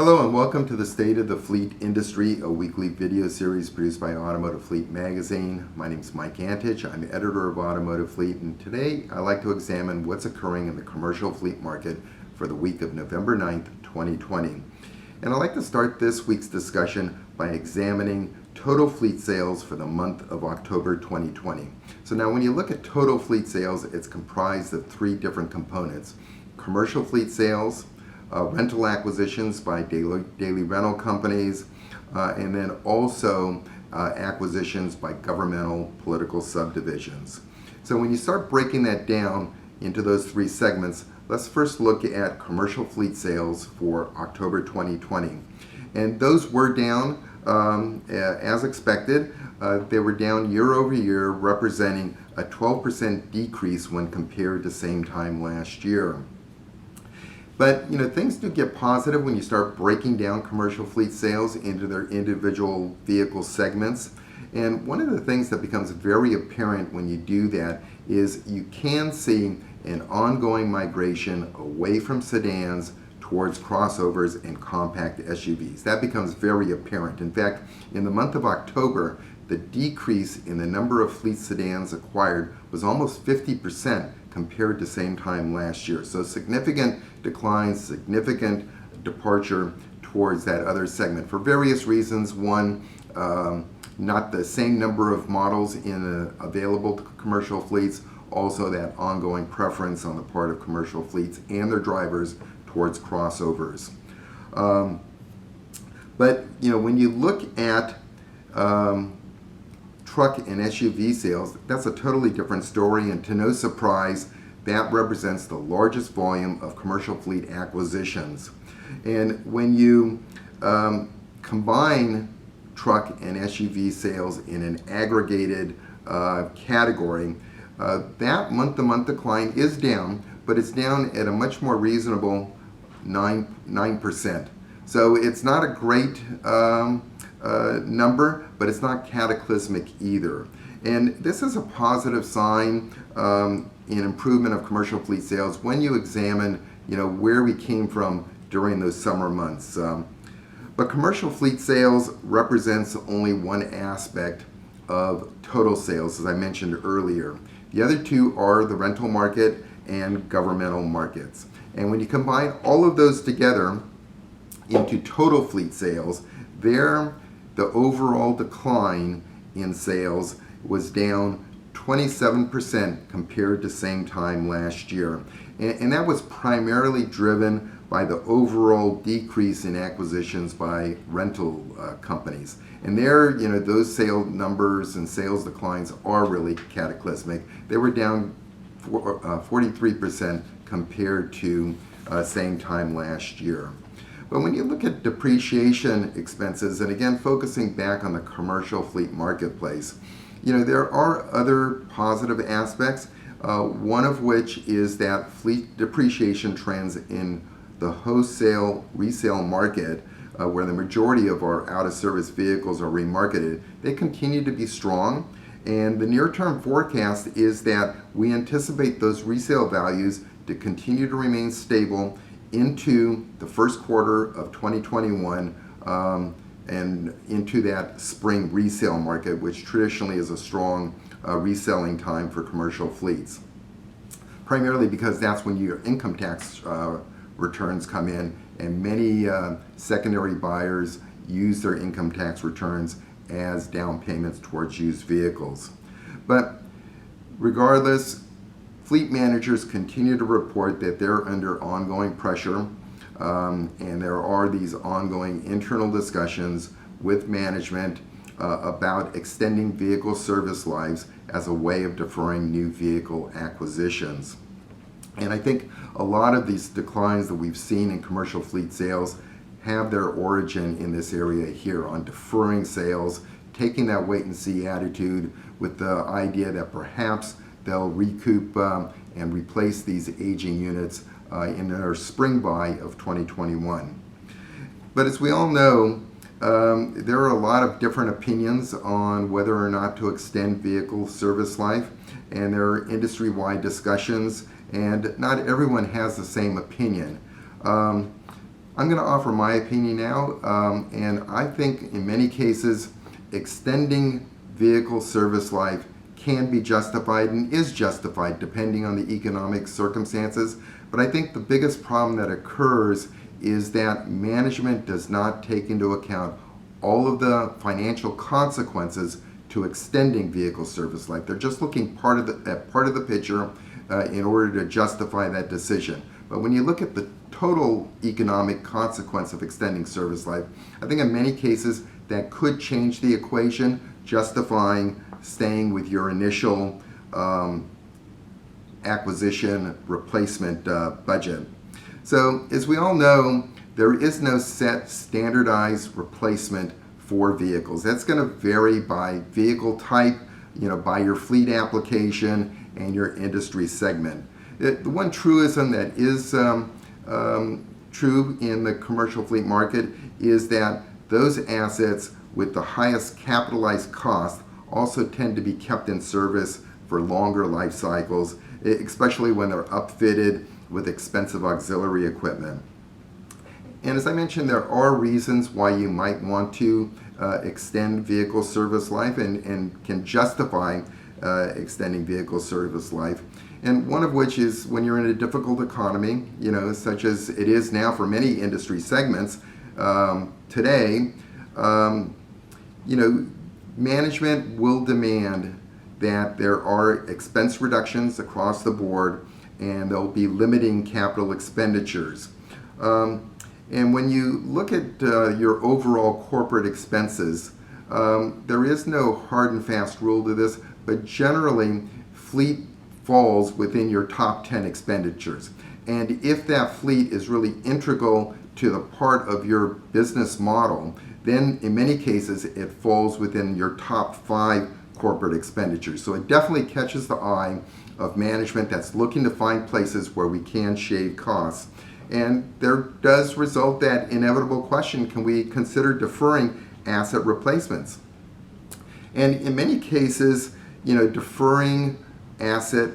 Hello and welcome to the State of the Fleet Industry, a weekly video series produced by Automotive Fleet magazine. My name is Mike Antich. I'm editor of Automotive Fleet, and today I like to examine what's occurring in the commercial fleet market for the week of November 9th, 2020. And I'd like to start this week's discussion by examining total fleet sales for the month of October 2020. So now when you look at total fleet sales, it's comprised of three different components: commercial fleet sales, rental acquisitions by daily rental companies, and then also acquisitions by governmental political subdivisions. So when you start breaking that down into those three segments, let's first look at commercial fleet sales for October 2020. And those were down as expected. They were down year over year, representing a 12% decrease when compared to same time last year. But things do get positive when you start breaking down commercial fleet sales into their individual vehicle segments. And one of the things that becomes very apparent when you do that is you can see an ongoing migration away from sedans towards crossovers and compact SUVs. That becomes very apparent. In fact, in the month of October, the decrease in the number of fleet sedans acquired was almost 50% compared to same time last year. So significant declines, significant departure towards that other segment for various reasons. One, not the same number of models available to commercial fleets. Also that ongoing preference on the part of commercial fleets and their drivers towards crossovers. But when you look at truck and SUV sales, that's a totally different story, and to no surprise, that represents the largest volume of commercial fleet acquisitions. And when you combine truck and SUV sales in an aggregated category, that month-to-month decline is down, but it's down at a much more reasonable 9%. So it's not a great number, but it's not cataclysmic either. And this is a positive sign in improvement of commercial fleet sales when you examine where we came from during those summer months. But commercial fleet sales represents only one aspect of total sales, as I mentioned earlier. The other two are the rental market and governmental markets. And when you combine all of those together into total fleet sales, the overall decline in sales was down 27% compared to same time last year. And that was primarily driven by the overall decrease in acquisitions by rental companies. And those sale numbers and sales declines are really cataclysmic. They were down 43% compared to same time last year. But when you look at depreciation expenses, and again focusing back on the commercial fleet marketplace, there are other positive aspects, one of which is that fleet depreciation trends in the wholesale resale market, where the majority of our out-of-service vehicles are remarketed, they continue to be strong. And the near-term forecast is that we anticipate those resale values to continue to remain stable into the first quarter of 2021 and into that spring resale market, which traditionally is a strong reselling time for commercial fleets. Primarily because that's when your income tax returns come in, and many secondary buyers use their income tax returns as down payments towards used vehicles. But regardless, fleet managers continue to report that they're under ongoing pressure, and there are these ongoing internal discussions with management about extending vehicle service lives as a way of deferring new vehicle acquisitions. And I think a lot of these declines that we've seen in commercial fleet sales have their origin in this area here, on deferring sales, taking that wait-and-see attitude with the idea that perhaps they'll recoup and replace these aging units in their spring buy of 2021. But as we all know, there are a lot of different opinions on whether or not to extend vehicle service life, and there are industry-wide discussions, and not everyone has the same opinion. I'm going to offer my opinion now, and I think in many cases extending vehicle service life can be justified and is justified depending on the economic circumstances. But I think the biggest problem that occurs is that management does not take into account all of the financial consequences to extending vehicle service life. They're just looking at part of the picture in order to justify that decision. But when you look at the total economic consequence of extending service life, I think in many cases that could change the equation, justifying staying with your initial acquisition replacement budget. So as we all know, there is no set standardized replacement for vehicles. That's going to vary by vehicle type, by your fleet application and your industry segment. The one truism that is true in the commercial fleet market is that those assets with the highest capitalized cost also tend to be kept in service for longer life cycles, especially when they're upfitted with expensive auxiliary equipment. And as I mentioned, there are reasons why you might want to extend vehicle service life and can justify extending vehicle service life. And one of which is when you're in a difficult economy, such as it is now for many industry segments today, management will demand that there are expense reductions across the board and they'll be limiting capital expenditures. And when you look at your overall corporate expenses, there is no hard and fast rule to this, but generally fleet falls within your top 10 expenditures. And if that fleet is really integral to the part of your business model, then in many cases it falls within your top 5 corporate expenditures. So it definitely catches the eye of management that's looking to find places where we can shave costs. And there does result that inevitable question, can we consider deferring asset replacements? And in many cases, deferring asset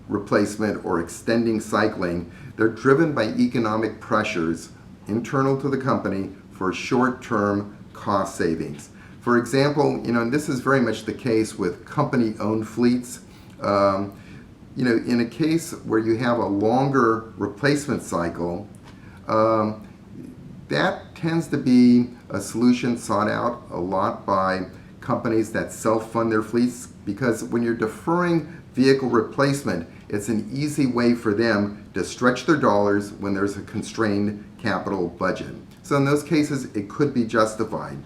replacement or extending cycling, they're driven by economic pressures internal to the company for short-term cost savings. For example, and this is very much the case with company-owned fleets. In a case where you have a longer replacement cycle, that tends to be a solution sought out a lot by companies that self-fund their fleets, because when you're deferring vehicle replacement, it's an easy way for them to stretch their dollars when there's a constrained capital budget. So in those cases, it could be justified.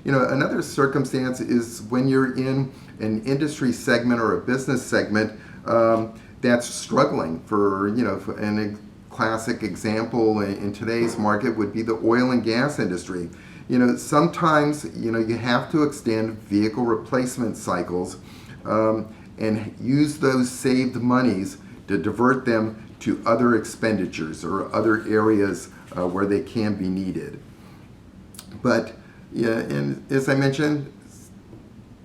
Another circumstance is when you're in an industry segment or a business segment that's struggling and a classic example in today's market would be the oil and gas industry. Sometimes, you have to extend vehicle replacement cycles and use those saved monies to divert them to other expenditures or other areas where they can be needed. But, and as I mentioned,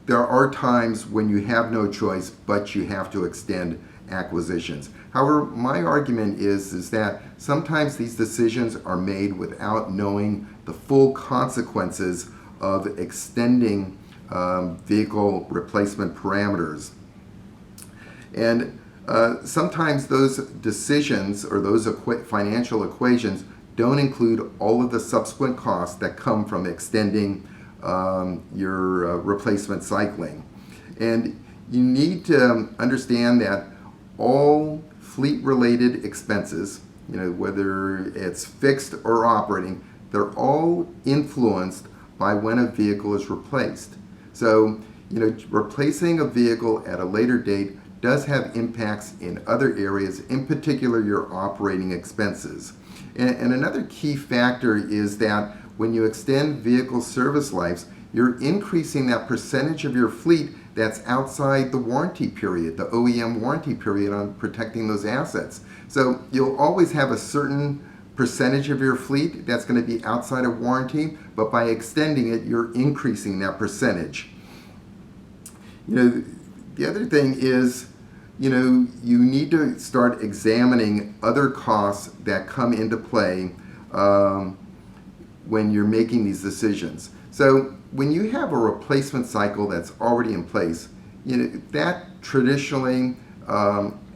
there are times when you have no choice, but you have to extend acquisitions. However, my argument is that sometimes these decisions are made without knowing the full consequences of extending vehicle replacement parameters. And sometimes those decisions or those financial equations don't include all of the subsequent costs that come from extending your replacement cycling. And you need to understand that all fleet-related expenses, whether it's fixed or operating, they're all influenced by when a vehicle is replaced. So, replacing a vehicle at a later date does have impacts in other areas, in particular your operating expenses. And another key factor is that when you extend vehicle service lives, you're increasing that percentage of your fleet that's outside the warranty period, the OEM warranty period on protecting those assets. So you'll always have a certain percentage of your fleet that's going to be outside of warranty, but by extending it, you're increasing that percentage. The other thing is, you need to start examining other costs that come into play when you're making these decisions. So when you have a replacement cycle that's already in place, that traditionally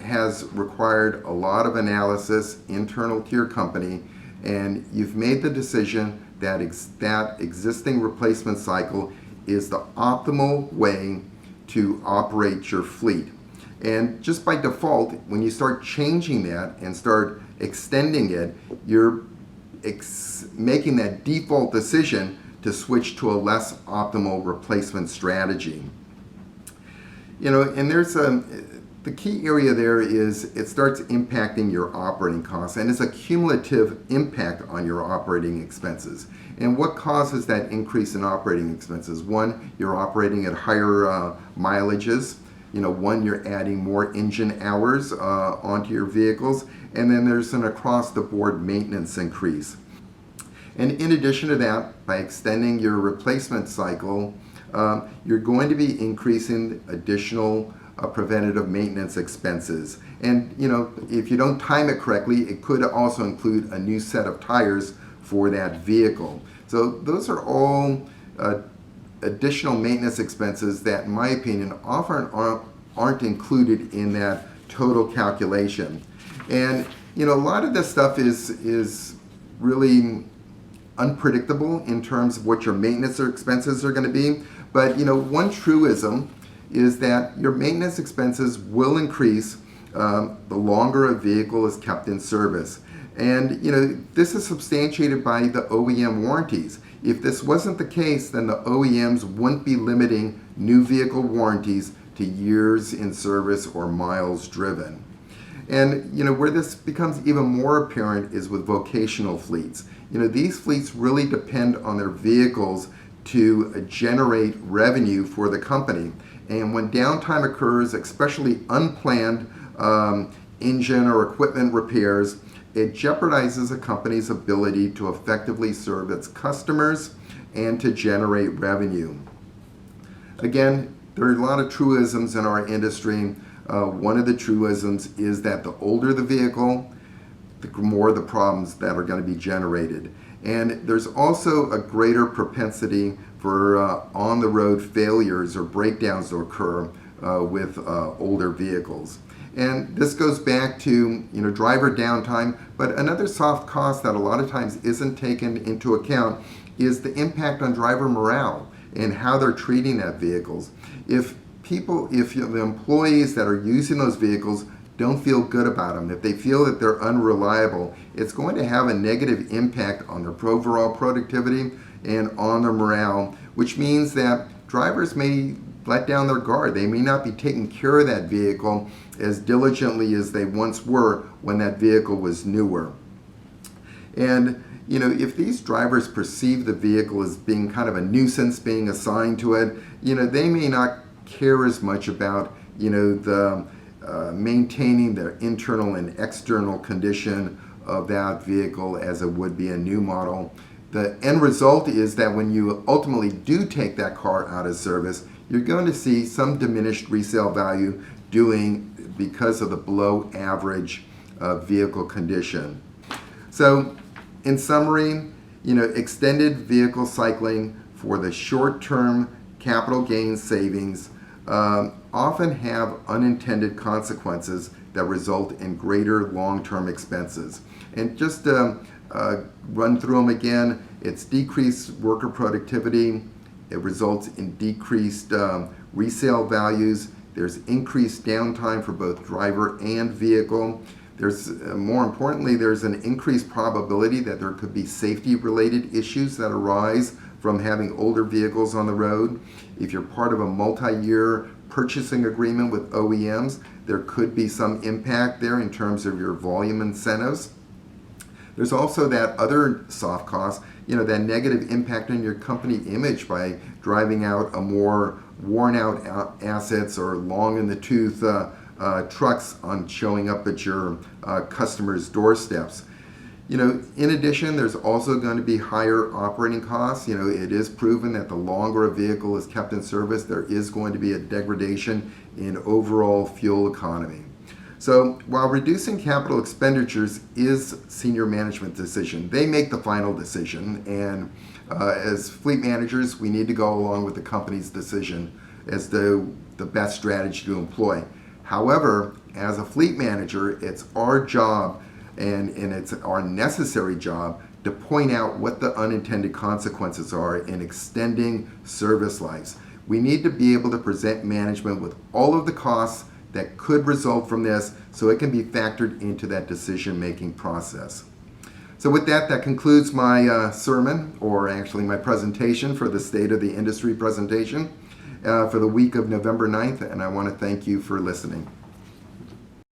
has required a lot of analysis internal to your company, and you've made the decision that that existing replacement cycle is the optimal way to operate your fleet. And just by default, when you start changing that and start extending it, you're making that default decision to switch to a less optimal replacement strategy. And there's the key area there is it starts impacting your operating costs, and it's a cumulative impact on your operating expenses. And what causes that increase in operating expenses? One, you're operating at higher mileages. One, you're adding more engine hours onto your vehicles, and then there's an across-the-board maintenance increase. And in addition to that, by extending your replacement cycle, you're going to be increasing additional preventative maintenance expenses. And if you don't time it correctly, it could also include a new set of tires for that vehicle. So those are all additional maintenance expenses that, in my opinion, often aren't included in that total calculation. And a lot of this stuff is really unpredictable in terms of what your maintenance expenses are going to be. But one truism is that your maintenance expenses will increase the longer a vehicle is kept in service. And this is substantiated by the OEM warranties. If this wasn't the case, then the OEMs wouldn't be limiting new vehicle warranties to years in service or miles driven. And where this becomes even more apparent is with vocational fleets. These fleets really depend on their vehicles to generate revenue for the company. And when downtime occurs, especially unplanned engine or equipment repairs, it jeopardizes a company's ability to effectively serve its customers and to generate revenue. Again, there are a lot of truisms in our industry. One of the truisms is that the older the vehicle, the more the problems that are going to be generated. And there's also a greater propensity for on-the-road failures or breakdowns to occur with older vehicles. And this goes back to driver downtime, but another soft cost that a lot of times isn't taken into account is the impact on driver morale and how they're treating that vehicles. If the employees that are using those vehicles don't feel good about them, if they feel that they're unreliable, it's going to have a negative impact on their overall productivity and on their morale, which means that drivers may let down their guard. They may not be taking care of that vehicle as diligently as they once were when that vehicle was newer. And if these drivers perceive the vehicle as being kind of a nuisance being assigned to it, they may not care as much about the maintaining the internal and external condition of that vehicle as it would be a new model. The end result is that when you ultimately do take that car out of service, you're going to see some diminished resale value because of the below average vehicle condition. So in summary, extended vehicle cycling for the short-term capital gain savings often have unintended consequences that result in greater long-term expenses. And just to run through them again, it's decreased worker productivity, it results in decreased resale values, there's increased downtime for both driver and vehicle. There's, more importantly, there's an increased probability that there could be safety-related issues that arise from having older vehicles on the road. If you're part of a multi-year purchasing agreement with OEMs, there could be some impact there in terms of your volume incentives. There's also that other soft cost, that negative impact on your company image by driving out a more worn out assets or long in the tooth trucks on showing up at your customers' doorsteps. In addition, there's also going to be higher operating costs. It is proven that the longer a vehicle is kept in service, there is going to be a degradation in overall fuel economy. So while reducing capital expenditures is senior management decision, they make the final decision, and as fleet managers, we need to go along with the company's decision as to the best strategy to employ. However, as a fleet manager, it's our job and it's our necessary job to point out what the unintended consequences are in extending service lives. We need to be able to present management with all of the costs that could result from this so it can be factored into that decision-making process. So with that, that concludes my sermon, or actually my presentation for the State of the Industry presentation for the week of November 9th, and I want to thank you for listening.